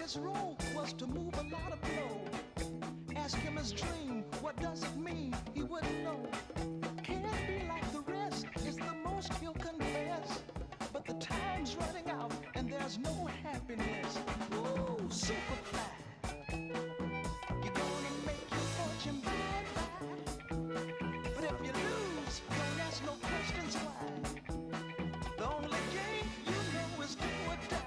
His role was to move a lot of blow. Ask him his dream, what does it mean? He wouldn't know. Can't be like the rest, it's the most he'll confess. But the time's running out and there's no happiness. Ooh, Superfly. You're gonna make your fortune bye-bye. But if you lose, don't ask no questions why. The only game you know is do or die.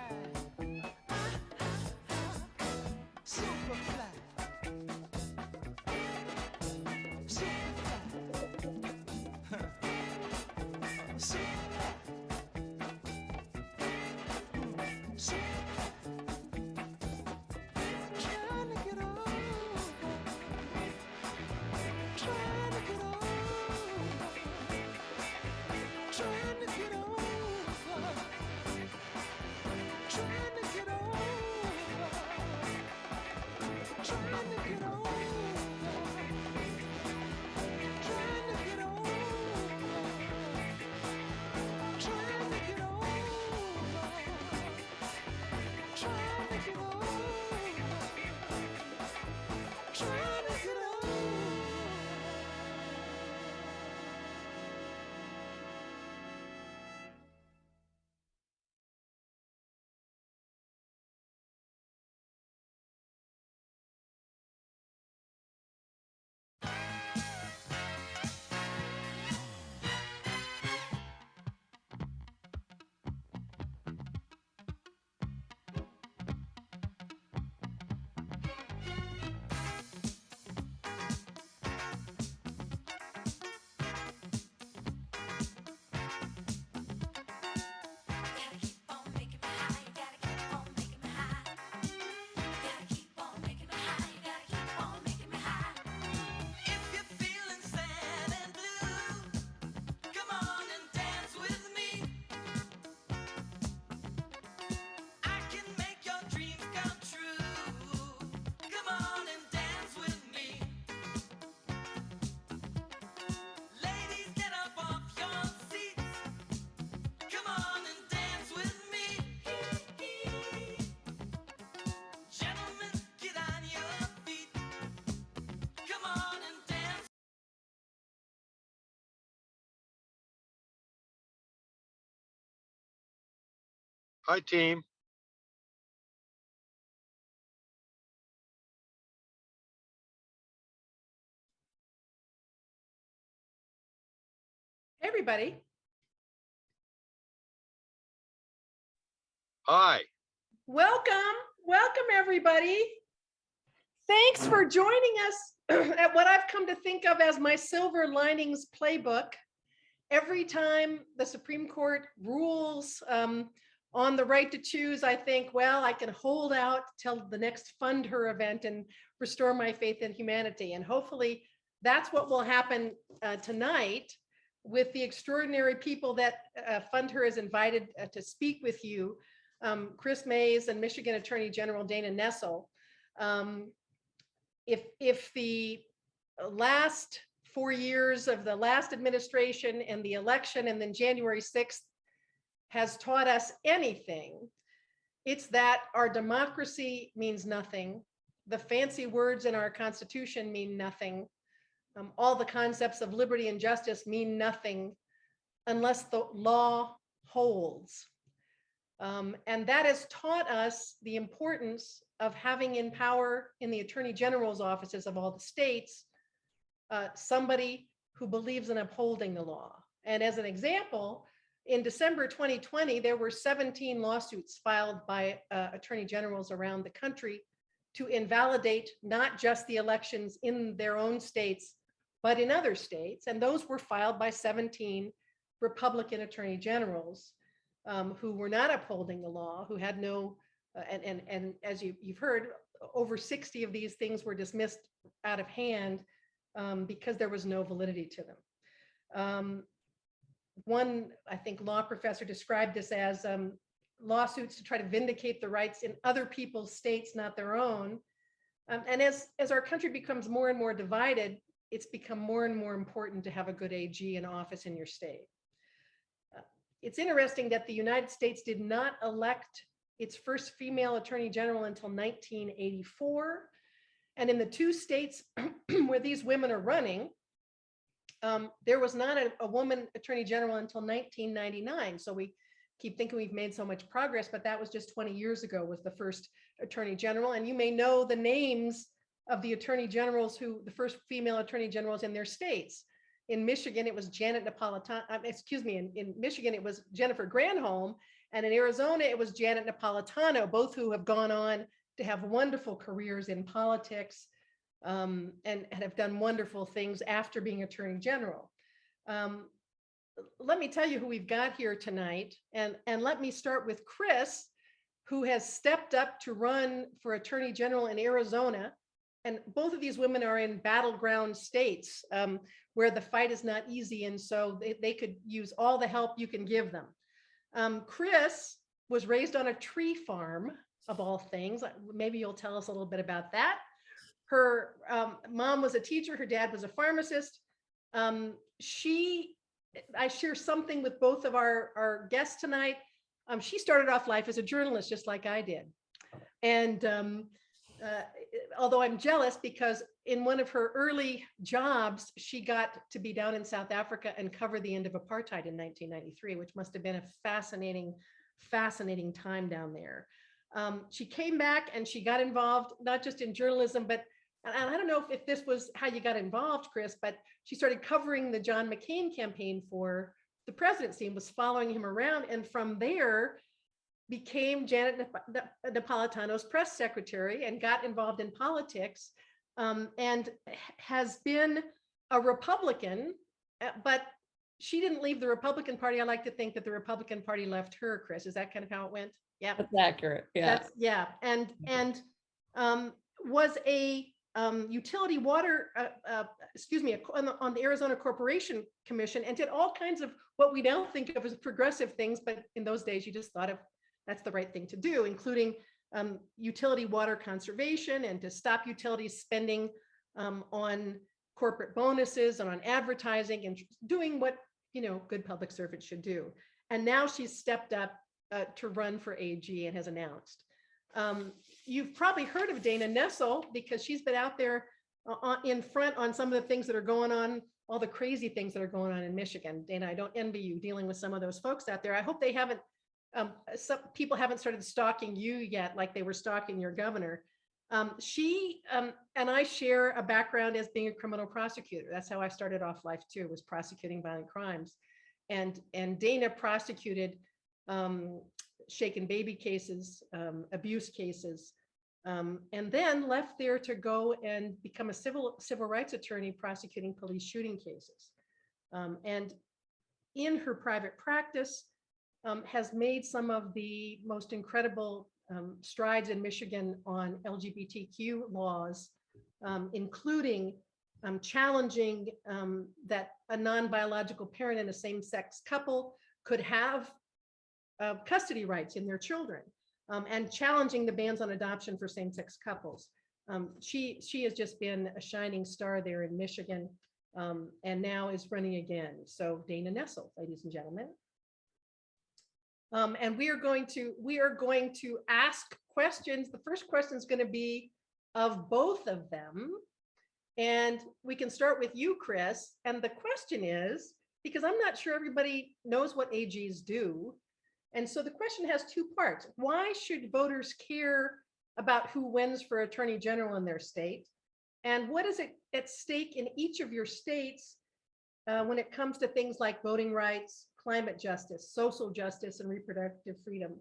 Hi, team. Hey, everybody. Hi. Welcome. Welcome, everybody. Thanks for joining us at what I've come to think of as my silver linings playbook. Every time the Supreme Court rules on the right to choose, I think, well, I can hold out till the next Fund Her event and restore my faith in humanity. And hopefully that's what will happen tonight with the extraordinary people that Fund Her is invited to speak with you, Kris Mayes and Michigan Attorney General Dana Nessel. If the last 4 years of the last administration and the election and then January 6th has taught us anything, it's that our democracy means nothing. The fancy words in our Constitution mean nothing. All the concepts of liberty and justice mean nothing unless the law holds. And that has taught us the importance of having in power in the Attorney General's offices of all the states, somebody who believes in upholding the law. And as an example, in December 2020, there were 17 lawsuits filed by attorney generals around the country to invalidate not just the elections in their own states, but in other states. And those were filed by 17 Republican attorney generals who were not upholding the law, who had no and as you've heard, over 60 of these things were dismissed out of hand because there was no validity to them. One, I think, law professor described this as lawsuits to try to vindicate the rights in other people's states, not their own. And as our country becomes more and more divided, it's become more and more important to have a good AG in office in your state. It's interesting that the United States did not elect its first female attorney general until 1984. And in the two states where these women are running, there was not a woman attorney general until 1999. So we keep thinking we've made so much progress, but that was just 20 years ago was the first attorney general. And you may know the names of the attorney generals the first female attorney generals in their states. In Michigan, it was Janet Napolitano, in Michigan, it was Jennifer Granholm. And in Arizona, it was Janet Napolitano, both who have gone on to have wonderful careers in politics and have done wonderful things after being attorney general. Let me tell you who we've got here tonight. And let me start with Kris, who has stepped up to run for attorney general in Arizona. And both of these women are in battleground states where the fight is not easy. And so they could use all the help you can give them. Kris was raised on a tree farm, of all things. Maybe you'll tell us a little bit about that. Her mom was a teacher. Her dad was a pharmacist. I share something with both of our guests tonight. She started off life as a journalist, just like I did. And although I'm jealous because in one of her early jobs, she got to be down in South Africa and cover the end of apartheid in 1993, which must have been a fascinating time down there. She came back and she got involved, not just in journalism, but and I don't know if this was how you got involved, Kris, but she started covering the John McCain campaign for the presidency and was following him around. And from there, became Janet Napolitano's press secretary and got involved in politics and has been a Republican, but she didn't leave the Republican Party. I like to think that the Republican Party left her, Kris. Is that kind of how it went? Yeah. That's accurate. Yeah. And was a utility water, on the Arizona Corporation Commission and did all kinds of what we now think of as progressive things, but in those days you just thought of that's the right thing to do, including utility water conservation and to stop utilities spending on corporate bonuses and on advertising and doing what good public servants should do. And now she's stepped up to run for AG and has announced. You've probably heard of Dana Nessel because she's been out there in front on some of the things that are going on, all the crazy things that are going on in Michigan. Dana, I don't envy you dealing with some of those folks out there. I hope they haven't, some people haven't started stalking you yet like they were stalking your governor. She and I share a background as being a criminal prosecutor. That's how I started off life too, was prosecuting violent crimes. And Dana prosecuted shaken baby cases, abuse cases, and then left there to go and become a civil rights attorney prosecuting police shooting cases. And in her private practice, has made some of the most incredible strides in Michigan on LGBTQ laws, including challenging that a non-biological parent in a same-sex couple could have custody rights in their children, and challenging the bans on adoption for same-sex couples. She has just been a shining star there in Michigan, and now is running again. So Dana Nessel, ladies and gentlemen. And we are going to ask questions. The first question is going to be of both of them. And we can start with you, Kris. And the question is, because I'm not sure everybody knows what AGs do. And so the question has two parts. Why should voters care about who wins for attorney general in their state? And what is at stake in each of your states when it comes to things like voting rights, climate justice, social justice, and reproductive freedom?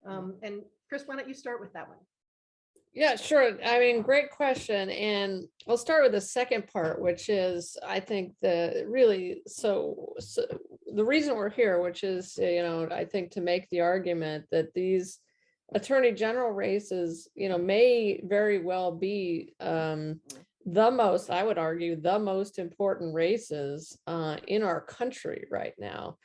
And Kris, why don't you start with that one? Yeah, sure. I mean, great question. And I'll start with the second part, which is, I think the reason we're here, which is, I think to make the argument that these attorney general races, may very well be the most, I would argue, the most important races in our country right now.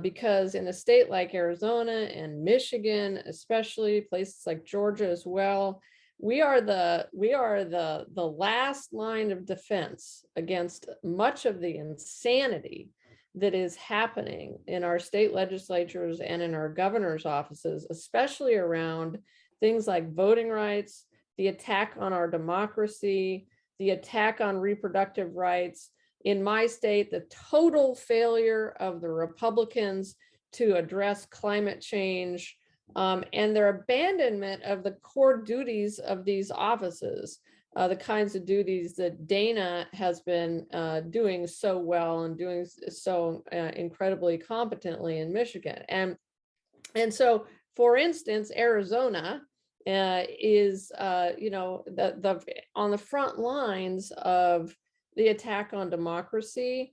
Because in a state like Arizona and Michigan, especially places like Georgia as well, we are the last line of defense against much of the insanity that is happening in our state legislatures and in our governor's offices, especially around things like voting rights, the attack on our democracy, the attack on reproductive rights. In my state, the total failure of the Republicans to address climate change, and their abandonment of the core duties of these offices, the kinds of duties that Dana has been doing so well and doing so incredibly competently in Michigan. And so, for instance, Arizona is on the front lines of the attack on democracy.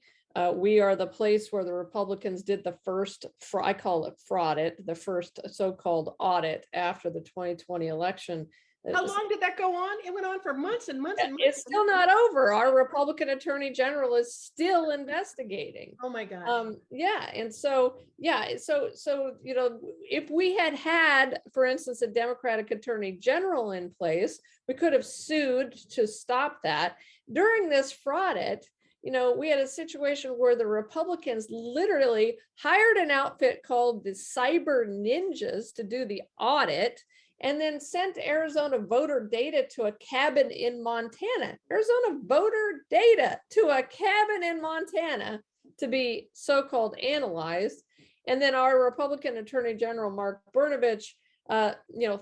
We are the place where the Republicans did the first, I call it fraudit, the first so-called audit after the 2020 election. How long did that go on? It went on for months and months and months. It's still not over. Our Republican attorney general is still investigating. Oh my God. And so if we had, for instance, a Democratic attorney general in place, we could have sued to stop that. During this fraudit, we had a situation where the Republicans literally hired an outfit called the Cyber Ninjas to do the audit, and then sent Arizona voter data to a cabin in Montana. Arizona voter data to a cabin in Montana to be so-called analyzed. And then our Republican Attorney General, Mark Brnovich,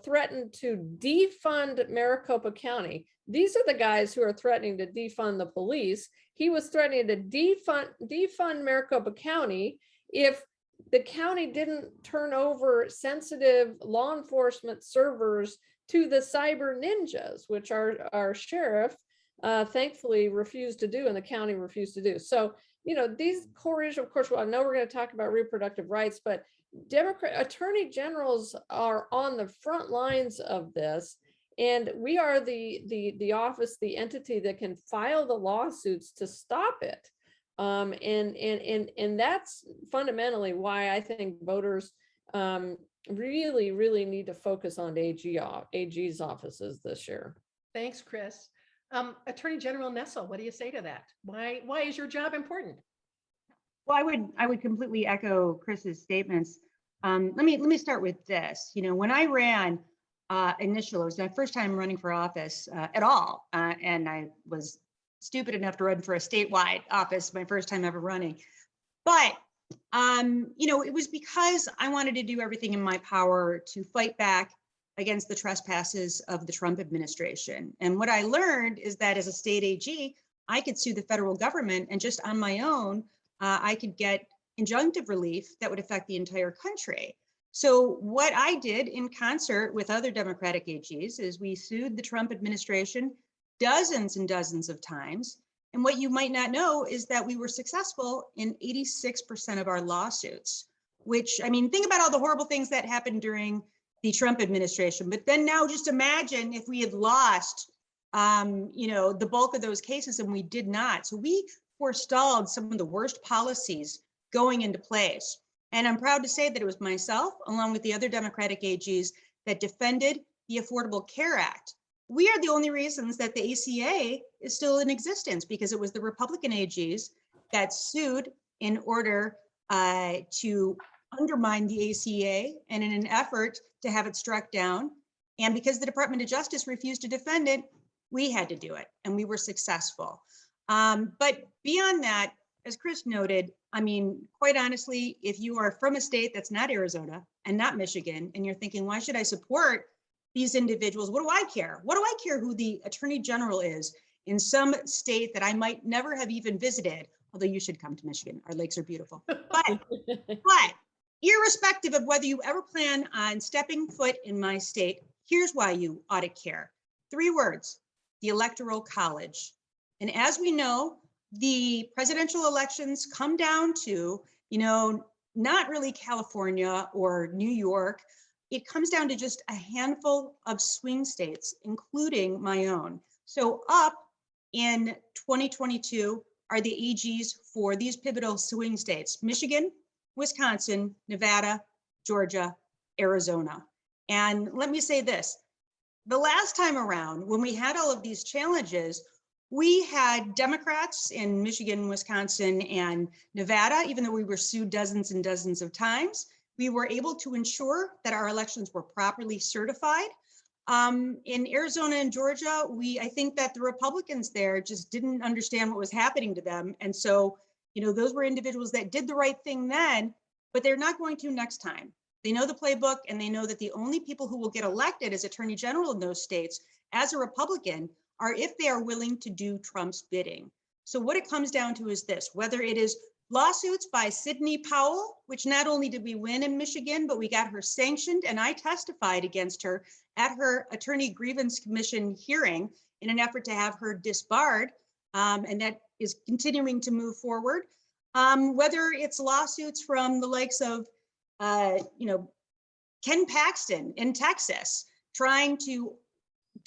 threatened to defund Maricopa County. These are the guys who are threatening to defund the police. He was threatening to defund Maricopa County if the county didn't turn over sensitive law enforcement servers to the cyber ninjas, which our sheriff thankfully refused to do, and the county refused to do. So, these core issues, of course, I know we're going to talk about reproductive rights, but Democrat attorney generals are on the front lines of this. And we are the office, the entity that can file the lawsuits to stop it. And that's fundamentally why I think voters really, really need to focus on AG's offices this year. Thanks, Kris. Attorney General Nessel, what do you say to that? Why is your job important? Well, I would completely echo Kris's statements. Let me start with this. When I ran initially, it was my first time running for office at all, and I was stupid enough to run for a statewide office, my first time ever running. But it was because I wanted to do everything in my power to fight back against the trespasses of the Trump administration. And what I learned is that as a state AG, I could sue the federal government, and just on my own, I could get injunctive relief that would affect the entire country. So what I did in concert with other Democratic AGs is we sued the Trump administration dozens and dozens of times. And what you might not know is that we were successful in 86% of our lawsuits, which, think about all the horrible things that happened during the Trump administration. But then now just imagine if we had lost, the bulk of those cases, and we did not. So we forestalled some of the worst policies going into place. And I'm proud to say that it was myself, along with the other Democratic AGs, that defended the Affordable Care Act. We are the only reasons that the ACA is still in existence, because it was the Republican AGs that sued in order to undermine the ACA, and in an effort to have it struck down. And because the Department of Justice refused to defend it, we had to do it, and we were successful. But beyond that, as Kris noted, quite honestly, if you are from a state that's not Arizona and not Michigan, and you're thinking, why should I support these individuals? What do I care? What do I care who the attorney general is in some state that I might never have even visited? Although you should come to Michigan, our lakes are beautiful. But irrespective of whether you ever plan on stepping foot in my state, here's why you ought to care. 3 words: the Electoral College. And as we know, the presidential elections come down to, not really California or New York. it comes down to just a handful of swing states, including my own. So up in 2022 are the AGs for these pivotal swing states: Michigan, Wisconsin, Nevada, Georgia, Arizona. And let me say this, the last time around, when we had all of these challenges, we had Democrats in Michigan, Wisconsin, and Nevada, even though we were sued dozens and dozens of times, we were able to ensure that our elections were properly certified. In Arizona and Georgia, I think that the Republicans there just didn't understand what was happening to them. And so, those were individuals that did the right thing then, but they're not going to next time. They know the playbook, and they know that the only people who will get elected as attorney general in those states as a Republican are if they are willing to do Trump's bidding. So what it comes down to is this: whether it is lawsuits by Sidney Powell, which not only did we win in Michigan, but we got her sanctioned, and I testified against her at her Attorney Grievance Commission hearing in an effort to have her disbarred, and that is continuing to move forward. Whether it's lawsuits from the likes of Ken Paxton in Texas, trying to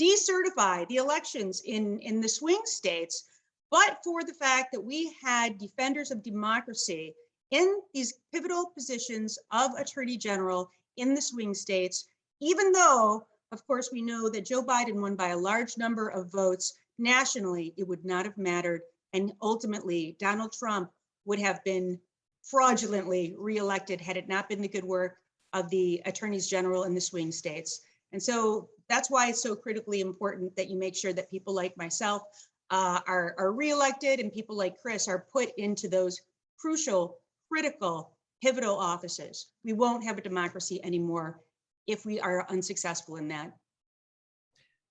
decertify the elections in the swing states, but for the fact that we had defenders of democracy in these pivotal positions of attorney general in the swing states, even though, of course, we know that Joe Biden won by a large number of votes nationally, it would not have mattered. And ultimately, Donald Trump would have been fraudulently reelected had it not been the good work of the attorneys general in the swing states. And so that's why it's so critically important that you make sure that people like myself are reelected, and people like Kris are put into those crucial, critical, pivotal offices. We won't have a democracy anymore if we are unsuccessful in that.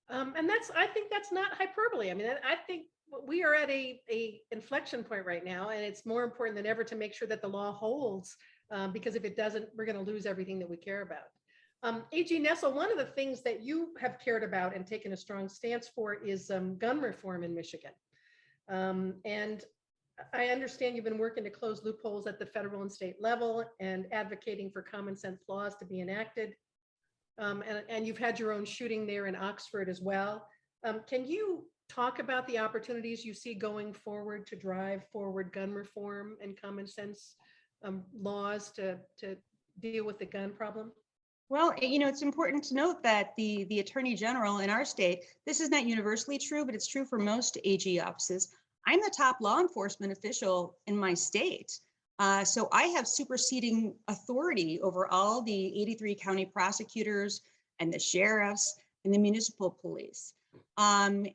And I think that's not hyperbole. I mean, I think we are at a inflection point right now, and it's more important than ever to make sure that the law holds, because if it doesn't, we're going to lose everything that we care about. AG Nessel, one of the things that you have cared about and taken a strong stance for is gun reform in Michigan. And I understand you've been working to close loopholes at the federal and state level and advocating for common sense laws to be enacted. And you've had your own shooting there in Oxford as well. Can you talk about the opportunities you see going forward to drive forward gun reform and common sense laws to deal with the gun problem? Well, it's important to note that the attorney general in our state, this is not universally true, but it's true for most AG offices. I'm the top law enforcement official in my state. So I have superseding authority over all the 83 county prosecutors and the sheriffs and the municipal police. And,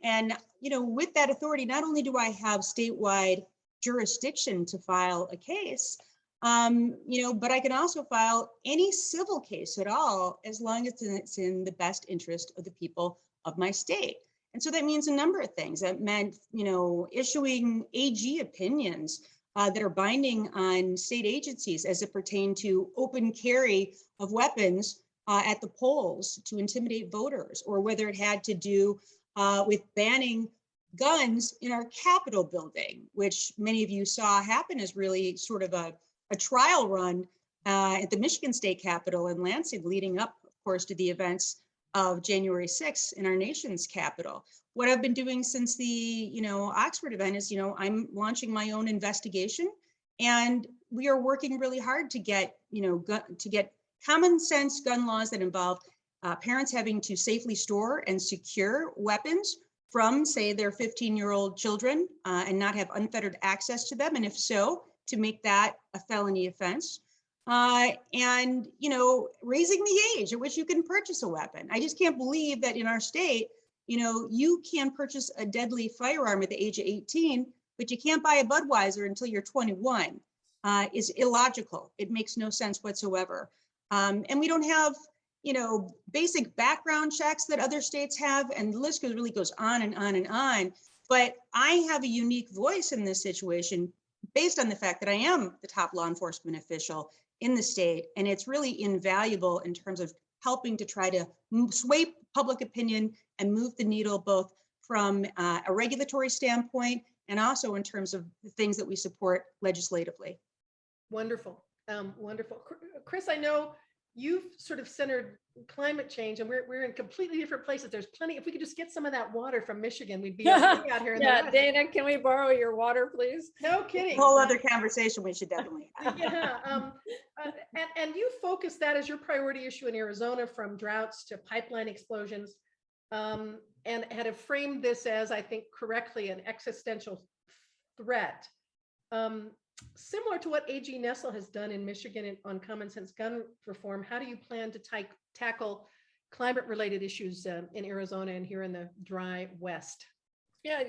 with that authority, not only do I have statewide jurisdiction to file a case, but I can also file any civil case at all, as long as it's in the best interest of the people of my state. And so that means a number of things. That meant, issuing AG opinions that are binding on state agencies as it pertain to open carry of weapons at the polls to intimidate voters, or whether it had to do with banning guns in our Capitol building, which many of you saw happen as really sort of a trial run at the Michigan State Capitol in Lansing, leading up, of course, to the events of January 6th in our nation's capital. What I've been doing since the Oxford event is, I'm launching my own investigation, and we are working really hard to get common sense gun laws that involve parents having to safely store and secure weapons from, say, their 15-year-old children and not have unfettered access to them, and if so, to make that a felony offense. And, raising the age at which you can purchase a weapon. I just can't believe that in our state, you can purchase a deadly firearm at the age of 18, but you can't buy a Budweiser until you're 21. Is illogical. It makes no sense whatsoever. And we don't have, basic background checks that other states have, and the list really goes on and on and on. But I have a unique voice in this situation based on the fact that I am the top law enforcement official in the state, and it's really invaluable in terms of helping to try to sway public opinion and move the needle, both from a regulatory standpoint and also in terms of the things that we support legislatively. Wonderful. Wonderful. Kris, I know you've sort of centered climate change, and we're in completely different places. There's plenty. If we could just get some of that water from Michigan, we'd be okay out here in the Yeah, West. Dana, can we borrow your water, please? No kidding. Whole other conversation we should definitely have. Yeah, and you focus that as your priority issue in Arizona, from droughts to pipeline explosions, and have framed this as, I think correctly, an existential threat. Similar to what AG Nessel has done in Michigan on common sense gun reform, how do you plan to tackle climate-related issues in Arizona and here in the dry West? Yeah,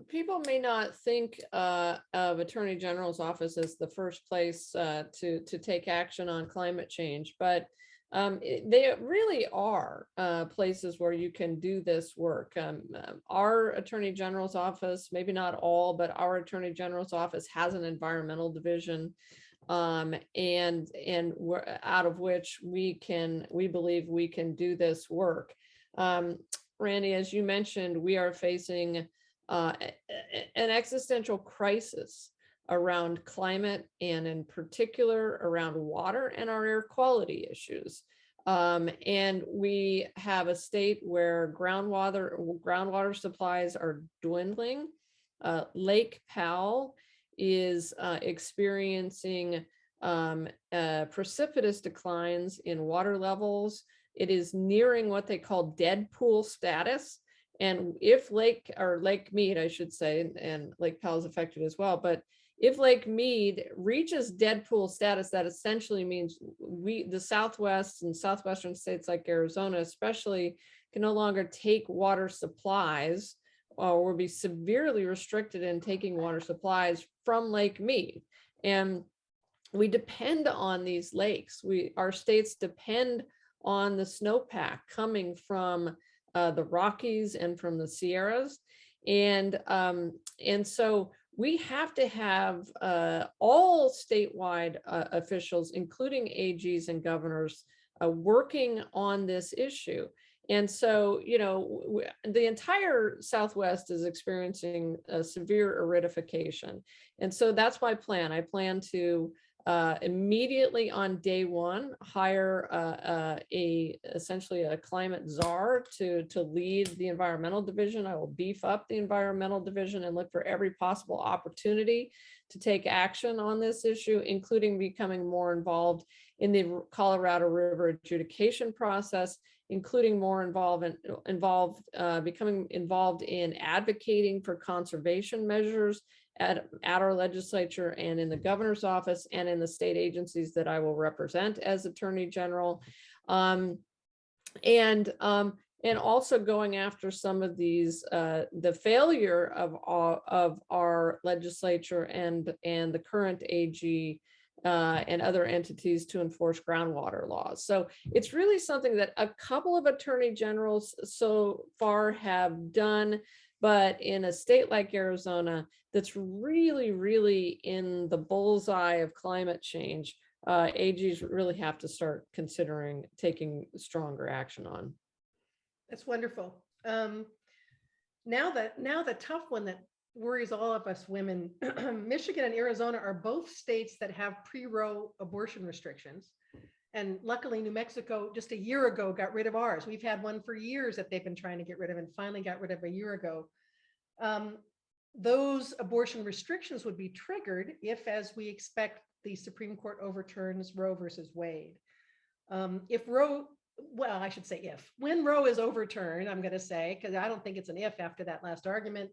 people may not think of Attorney General's office as the first place to take action on climate change, but they really are places where you can do this work. Our Attorney General's office, maybe not all, but our Attorney General's office has an environmental division, and out of which we believe we can do this work. Randy, as you mentioned, we are facing an existential crisis around climate, and in particular around water and our air quality issues. And we have a state where groundwater supplies are dwindling. Lake Powell is experiencing precipitous declines in water levels. It is nearing what they call dead pool status. And if Lake Mead, I should say, and Lake Powell is affected as well, but if Lake Mead reaches dead pool status, that essentially means the Southwest and southwestern states like Arizona especially can no longer take water supplies, or will be severely restricted in taking water supplies from Lake Mead. And we depend on these lakes. Our states depend on the snowpack coming from the Rockies and from the Sierras. And so we have to have all statewide officials, including AGs and governors, working on this issue. And so, the entire Southwest is experiencing a severe aridification. And so that's my plan. I plan to immediately on day one hire essentially a climate czar to lead the environmental division. I will beef up the environmental division and look for every possible opportunity to take action on this issue, including becoming more involved in the Colorado River adjudication process, including more becoming involved in advocating for conservation measures at our legislature and in the governor's office and in the state agencies that I will represent as Attorney General, and also going after some of these the failure of our legislature and the current AG and other entities to enforce groundwater laws. So it's really something that a couple of attorney generals so far have done, but in a state like Arizona, that's really, really in the bullseye of climate change, AGs really have to start considering taking stronger action on. That's wonderful. Now the tough one that worries all of us women, Michigan and Arizona are both states that have pre-Roe abortion restrictions. And luckily, New Mexico just a year ago got rid of ours. We've had one for years that they've been trying to get rid of and finally got rid of a year ago. Those abortion restrictions would be triggered if, as we expect, the Supreme Court overturns Roe versus Wade. If Roe, well, I should say if, when Roe is overturned, I'm going to say, because I don't think it's an if after that last argument,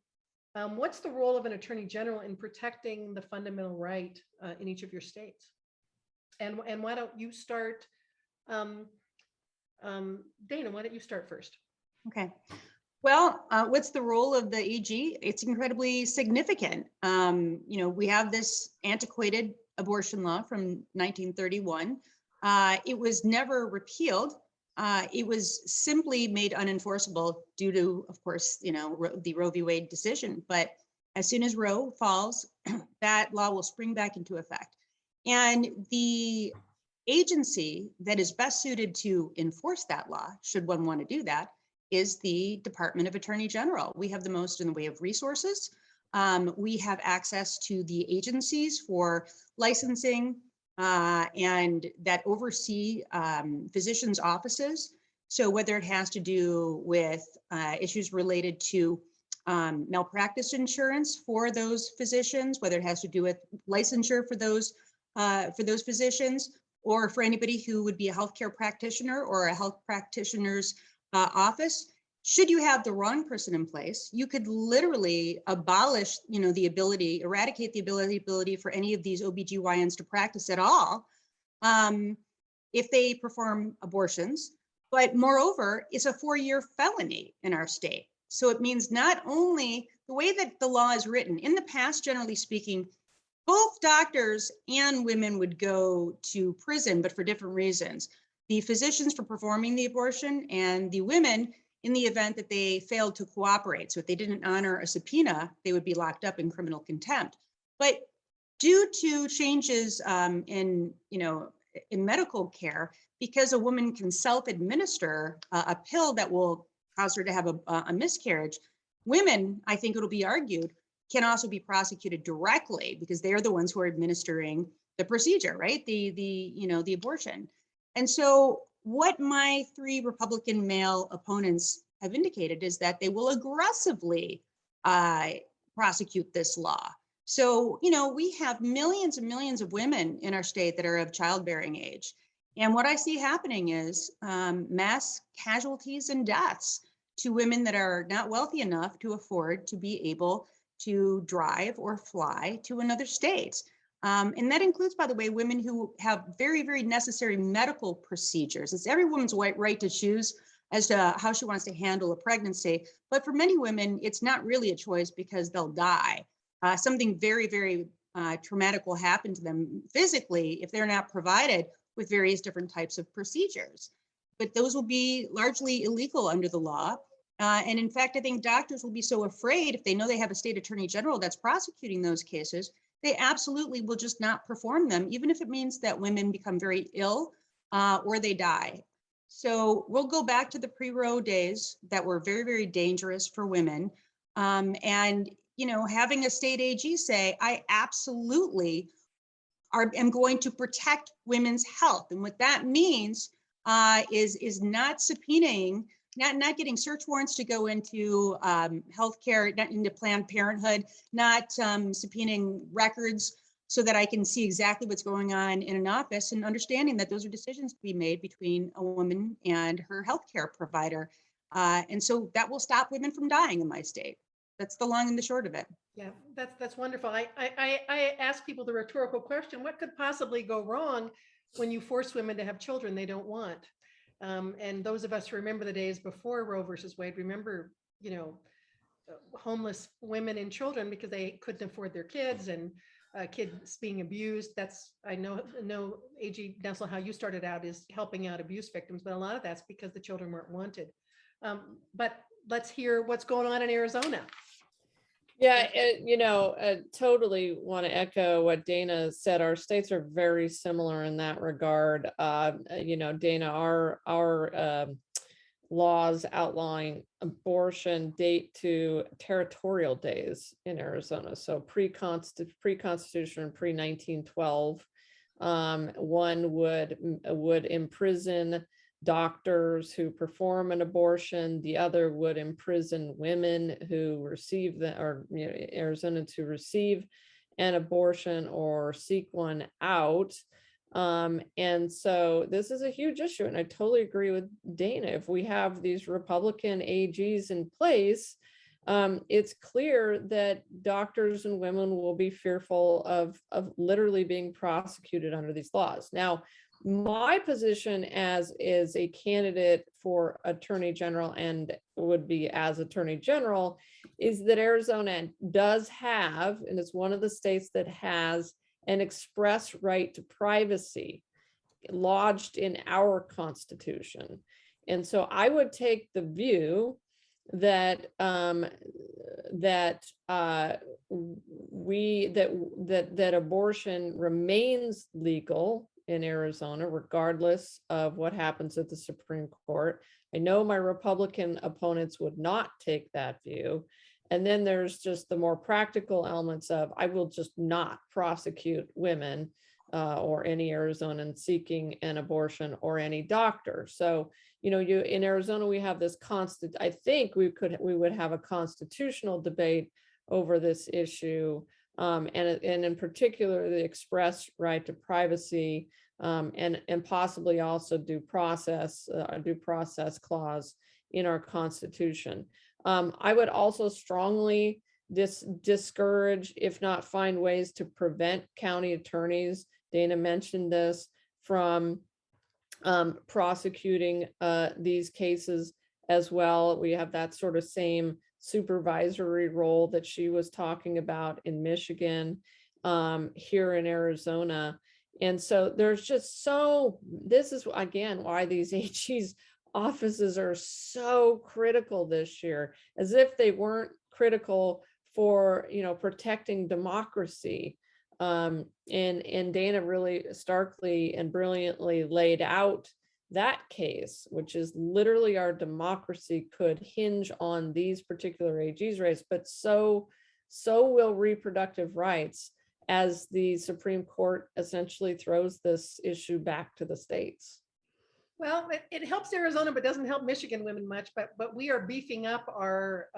what's the role of an attorney general in protecting the fundamental right in each of your states? And why don't you start, Dana, why don't you start first? Okay. Well, what's the role of the AG? It's incredibly significant. We have this antiquated abortion law from 1931. It was never repealed. It was simply made unenforceable due to, of course, the Roe v. Wade decision. But as soon as Roe falls, that law will spring back into effect. And the agency that is best suited to enforce that law, should one want to do that, is the Department of Attorney General. We have the most in the way of resources. We have access to the agencies for licensing, and that oversee physicians' offices. So whether it has to do with issues related to malpractice insurance for those physicians, whether it has to do with licensure for those physicians, or for anybody who would be a healthcare practitioner or a health practitioner's office. Should you have the wrong person in place, you could literally abolish, the ability, eradicate the ability for any of these OBGYNs to practice at all if they perform abortions. But moreover, it's a 4-year felony in our state. So it means not only the way that the law is written, in the past, generally speaking, both doctors and women would go to prison, but for different reasons. The physicians for performing the abortion, and the women in the event that they failed to cooperate. So if they didn't honor a subpoena, they would be locked up in criminal contempt. But due to changes in medical care, because a woman can self-administer a pill that will cause her to have a miscarriage, women, I think it'll be argued, can also be prosecuted directly because they're the ones who are administering the procedure, right? The abortion. And so what my 3 Republican male opponents have indicated is that they will aggressively prosecute this law. So, we have millions and millions of women in our state that are of childbearing age. And what I see happening is mass casualties and deaths to women that are not wealthy enough to afford to be able to drive or fly to another state. And that includes, by the way, women who have very, very necessary medical procedures. It's every woman's right to choose as to how she wants to handle a pregnancy. But for many women, it's not really a choice because they'll die. Something very, very traumatic will happen to them physically if they're not provided with various different types of procedures. But those will be largely illegal under the law. And in fact, I think doctors will be so afraid if they know they have a state attorney general that's prosecuting those cases, they absolutely will just not perform them, even if it means that women become very ill or they die. So we'll go back to the pre-Roe days that were very, very dangerous for women. And, having a state AG say, I absolutely am going to protect women's health. And what that means is not subpoenaing, not getting search warrants to go into healthcare, not into Planned Parenthood, not subpoenaing records so that I can see exactly what's going on in an office, and understanding that those are decisions to be made between a woman and her healthcare provider. And so that will stop women from dying in my state. That's the long and the short of it. Yeah, that's wonderful. I ask people the rhetorical question: what could possibly go wrong when you force women to have children they don't want? And those of us who remember the days before Roe versus Wade remember, homeless women and children because they couldn't afford their kids, and kids being abused. I know AG Nessel, how you started out is helping out abuse victims, but a lot of that's because the children weren't wanted. But let's hear what's going on in Arizona. Yeah, totally want to echo what Dana said. Our states are very similar in that regard. Dana, our laws outline abortion date to territorial days in Arizona. So pre-Constitution and pre-1912, one would imprison doctors who perform an abortion. The other would imprison women who receive Arizona to receive an abortion or seek one out. And so this is a huge issue. And I totally agree with Dana. If we have these Republican AGs in place, it's clear that doctors and women will be fearful of literally being prosecuted under these laws. Now, my position as is a candidate for Attorney General and would be as Attorney General is that Arizona does have, and it's one of the states that has an express right to privacy lodged in our Constitution. And so I would take the view that abortion remains legal in Arizona, regardless of what happens at the Supreme Court. I know my Republican opponents would not take that view. And then there's just the more practical elements of, I will just not prosecute women or any Arizonan seeking an abortion, or any doctor. So, you know, in Arizona, we have this I think we would have a constitutional debate over this issue, and in particular, the express right to privacy, and possibly also due process clause in our Constitution. I would also strongly discourage, if not find ways to prevent county attorneys, Dana mentioned this, from prosecuting these cases as well. We have that sort of same supervisory role that she was talking about in Michigan, here in Arizona. And so there's just this is again why these AG's offices are so critical this year, as if they weren't critical for, you know, protecting democracy. And Dana really starkly and brilliantly laid out that case, which is literally our democracy could hinge on these particular AG's rights, but so will reproductive rights, as the Supreme Court essentially throws this issue back to the states. Well, it helps Arizona, but doesn't help Michigan women much. But we are beefing up our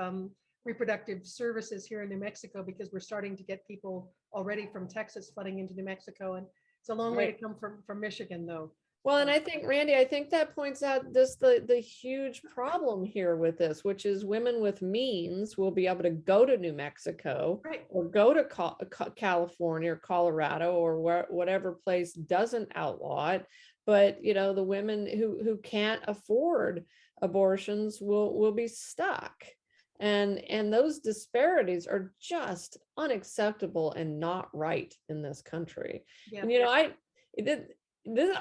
reproductive services here in New Mexico, because we're starting to get people already from Texas flooding into New Mexico, and it's a long way to come from Michigan, though. Well, and I think, Randy, I think that points out the huge problem here with this, which is women with means will be able to go to New Mexico, right, or go to California or Colorado, or whatever place doesn't outlaw it. But, you know, the women who can't afford abortions will be stuck. And those disparities are just unacceptable and not right in this country. yeah. And, you know,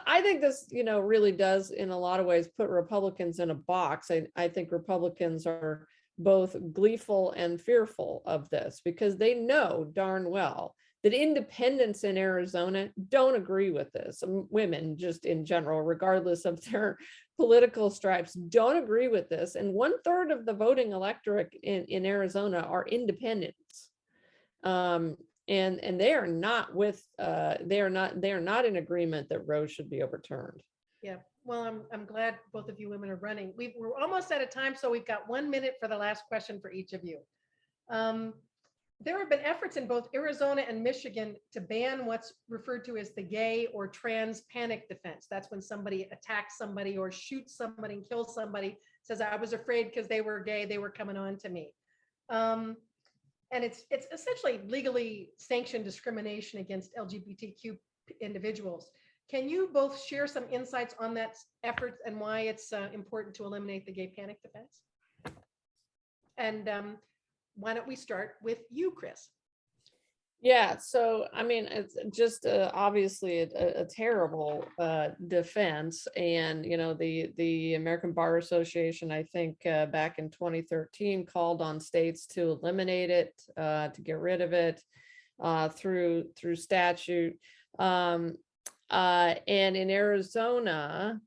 I think this, you know, really does in a lot of ways put Republicans in a box. I think Republicans are both gleeful and fearful of this, because they know darn well that independents in Arizona don't agree with this. Women just in general, regardless of their political stripes, don't agree with this. And 1/3 of the voting electorate in Arizona are independents. And they are not in agreement that Roe should be overturned. Yeah, well, I'm glad both of you women are running. We're almost out of time, so we've got 1 minute for the last question for each of you. There have been efforts in both Arizona and Michigan to ban what's referred to as the gay or trans panic defense. That's when somebody attacks somebody or shoots somebody and kills somebody, says, I was afraid because they were gay, they were coming on to me. And it's essentially legally sanctioned discrimination against LGBTQ individuals. Can you both share some insights on that effort and why it's important to eliminate the gay panic defense? And why don't we start with you, Kris? Yeah, so I mean, it's just obviously a terrible defense, and you know, the American Bar Association, I think back in 2013, called on states to eliminate it, to get rid of it through statute, and in Arizona,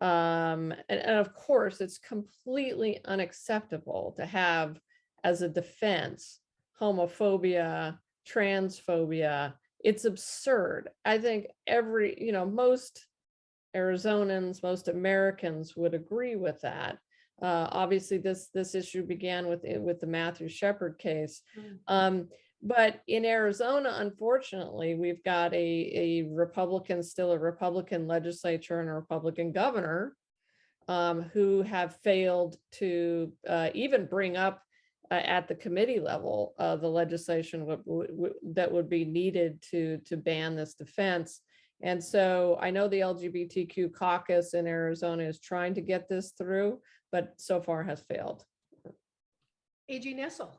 and of course, it's completely unacceptable to have as a defense homophobia, transphobia. It's absurd. I think most Arizonans, most Americans would agree with that. Obviously, this issue began with the Matthew Shepard case. But in Arizona, unfortunately, we've got still a Republican legislature and a Republican governor who have failed to even bring up at the committee level the legislation that would be needed to ban this defense. And so I know the LGBTQ caucus in Arizona is trying to get this through, but so far has failed. AG Nessel.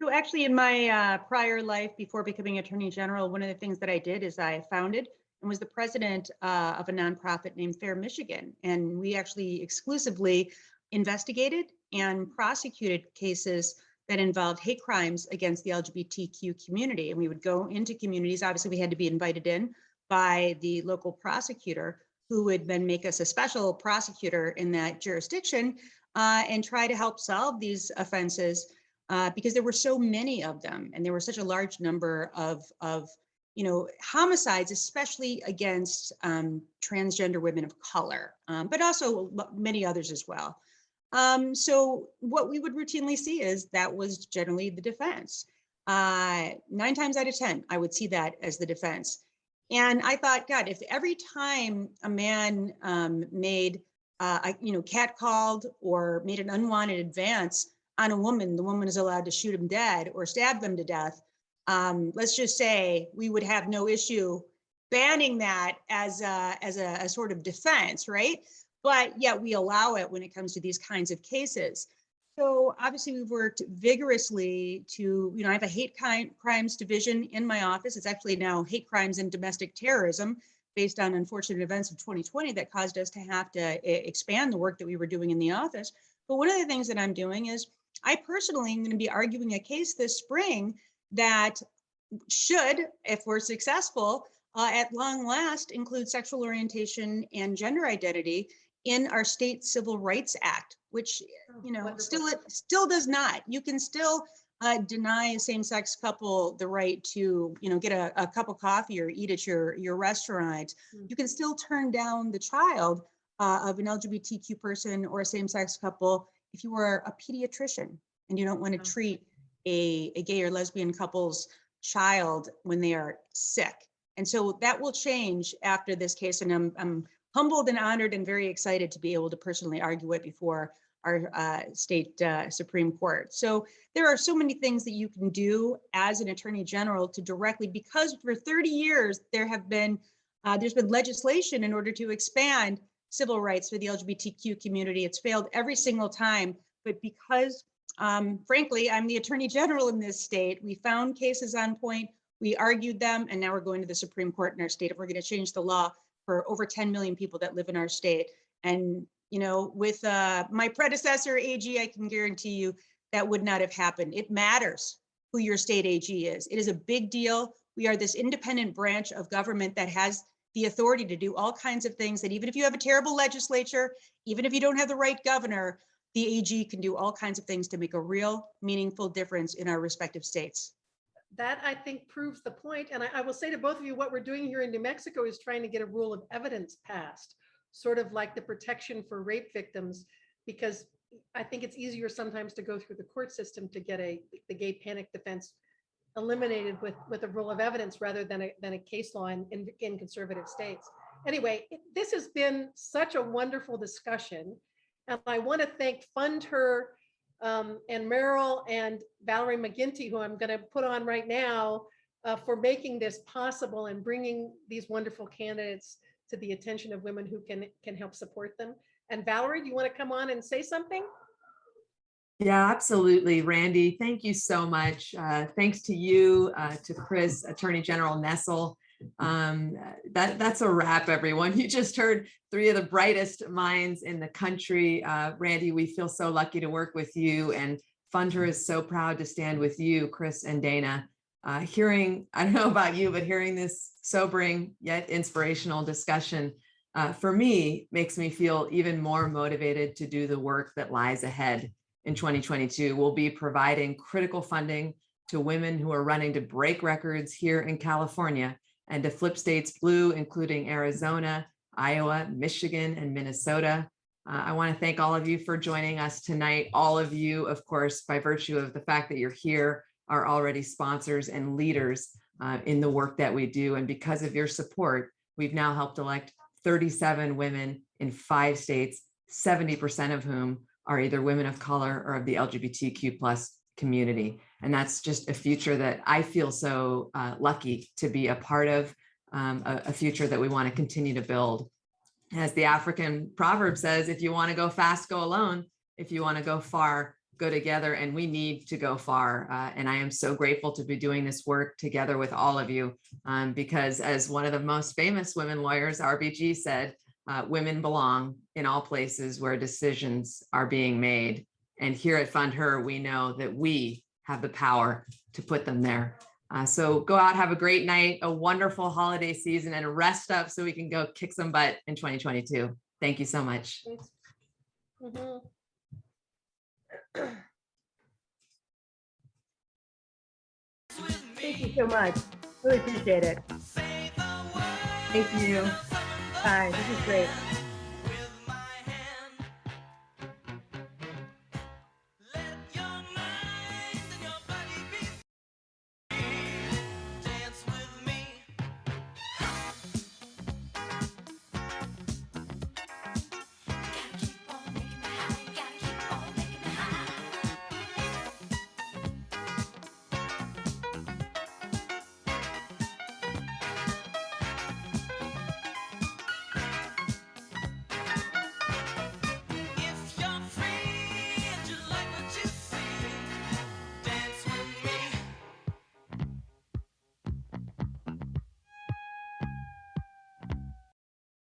So actually in my prior life before becoming Attorney General, one of the things that I did is I founded and was the president of a nonprofit named Fair Michigan. And we actually exclusively investigated and prosecuted cases that involved hate crimes against the LGBTQ community. And we would go into communities. Obviously, we had to be invited in by the local prosecutor, who would then make us a special prosecutor in that jurisdiction and try to help solve these offenses because there were so many of them and there were such a large number of homicides, especially against transgender women of color, but also many others as well. So what we would routinely see is that was generally the defense. 9 times out of 10, I would see that as the defense. And I thought, God, if every time a man made, catcalled or made an unwanted advance on a woman, the woman is allowed to shoot him dead or stab them to death. Let's just say we would have no issue banning that as a sort of defense, right? But yet we allow it when it comes to these kinds of cases. So obviously we've worked vigorously to, I have a hate crimes division in my office. It's actually now hate crimes and domestic terrorism based on unfortunate events of 2020 that caused us to have to expand the work that we were doing in the office. But one of the things that I'm doing is I personally am going to be arguing a case this spring that should, if we're successful, at long last include sexual orientation and gender identity in our state Civil Rights Act, which still does not. You can still deny a same-sex couple the right to get a cup of coffee or eat at your restaurant. You can still turn down the child of an LGBTQ person or a same-sex couple if you are a pediatrician and you don't want to treat a gay or lesbian couple's child when they are sick. And so that will change after this case, and I'm humbled and honored and very excited to be able to personally argue it before our state Supreme Court. So there are so many things that you can do as an attorney general to directly, because for 30 years there's been legislation in order to expand civil rights for the LGBTQ community. It's failed every single time, but because frankly, I'm the attorney general in this state, we found cases on point, we argued them, and now we're going to the Supreme Court in our state if we're going to change the law for over 10 million people that live in our state. And with my predecessor AG, I can guarantee you that would not have happened. It matters who your state AG is. It is a big deal. We are this independent branch of government that has the authority to do all kinds of things that even if you have a terrible legislature, even if you don't have the right governor, the AG can do all kinds of things to make a real meaningful difference in our respective states. That, I think, proves the point. And I will say to both of you, what we're doing here in New Mexico is trying to get a rule of evidence passed, sort of like the protection for rape victims, because I think it's easier sometimes to go through the court system to get the gay panic defense eliminated with a rule of evidence rather than a case law in conservative states. Anyway, this has been such a wonderful discussion. And I want to thank Fund Her and Meryl and Valerie McGinn, who I'm going to put on right now, for making this possible and bringing these wonderful candidates to the attention of women who can help support them. And Valerie, do you want to come on and say something? Yeah, absolutely. Randy, thank you so much. Thanks to you, to Kris, Attorney General Nessel. That's a wrap, everyone. You just heard 3 of the brightest minds in the country. Randy, we feel so lucky to work with you, and Fund Her is so proud to stand with you, Kris and Dana. I don't know about you, but hearing this sobering yet inspirational discussion for me makes me feel even more motivated to do the work that lies ahead. In 2022, we'll be providing critical funding to women who are running to break records here in California and to flip states blue, including Arizona, Iowa, Michigan, and Minnesota. I want to thank all of you for joining us tonight. All of you, of course, by virtue of the fact that you're here, are already sponsors and leaders in the work that we do. And because of your support, we've now helped elect 37 women in 5 states, 70% of whom are either women of color or of the LGBTQ plus community. And that's just a future that I feel so lucky to be a part of, a future that we want to continue to build. As the African proverb says, if you want to go fast, go alone. If you want to go far, go together. And we need to go far. And I am so grateful to be doing this work together with all of you, because as one of the most famous women lawyers, RBG, said, women belong in all places where decisions are being made. And here at Fund Her, we know that we have the power to put them there. So go out, have a great night, a wonderful holiday season, and rest up so we can go kick some butt in 2022. Thank you so much. Thank you so much. Really appreciate it. Thank you. Bye. This is great.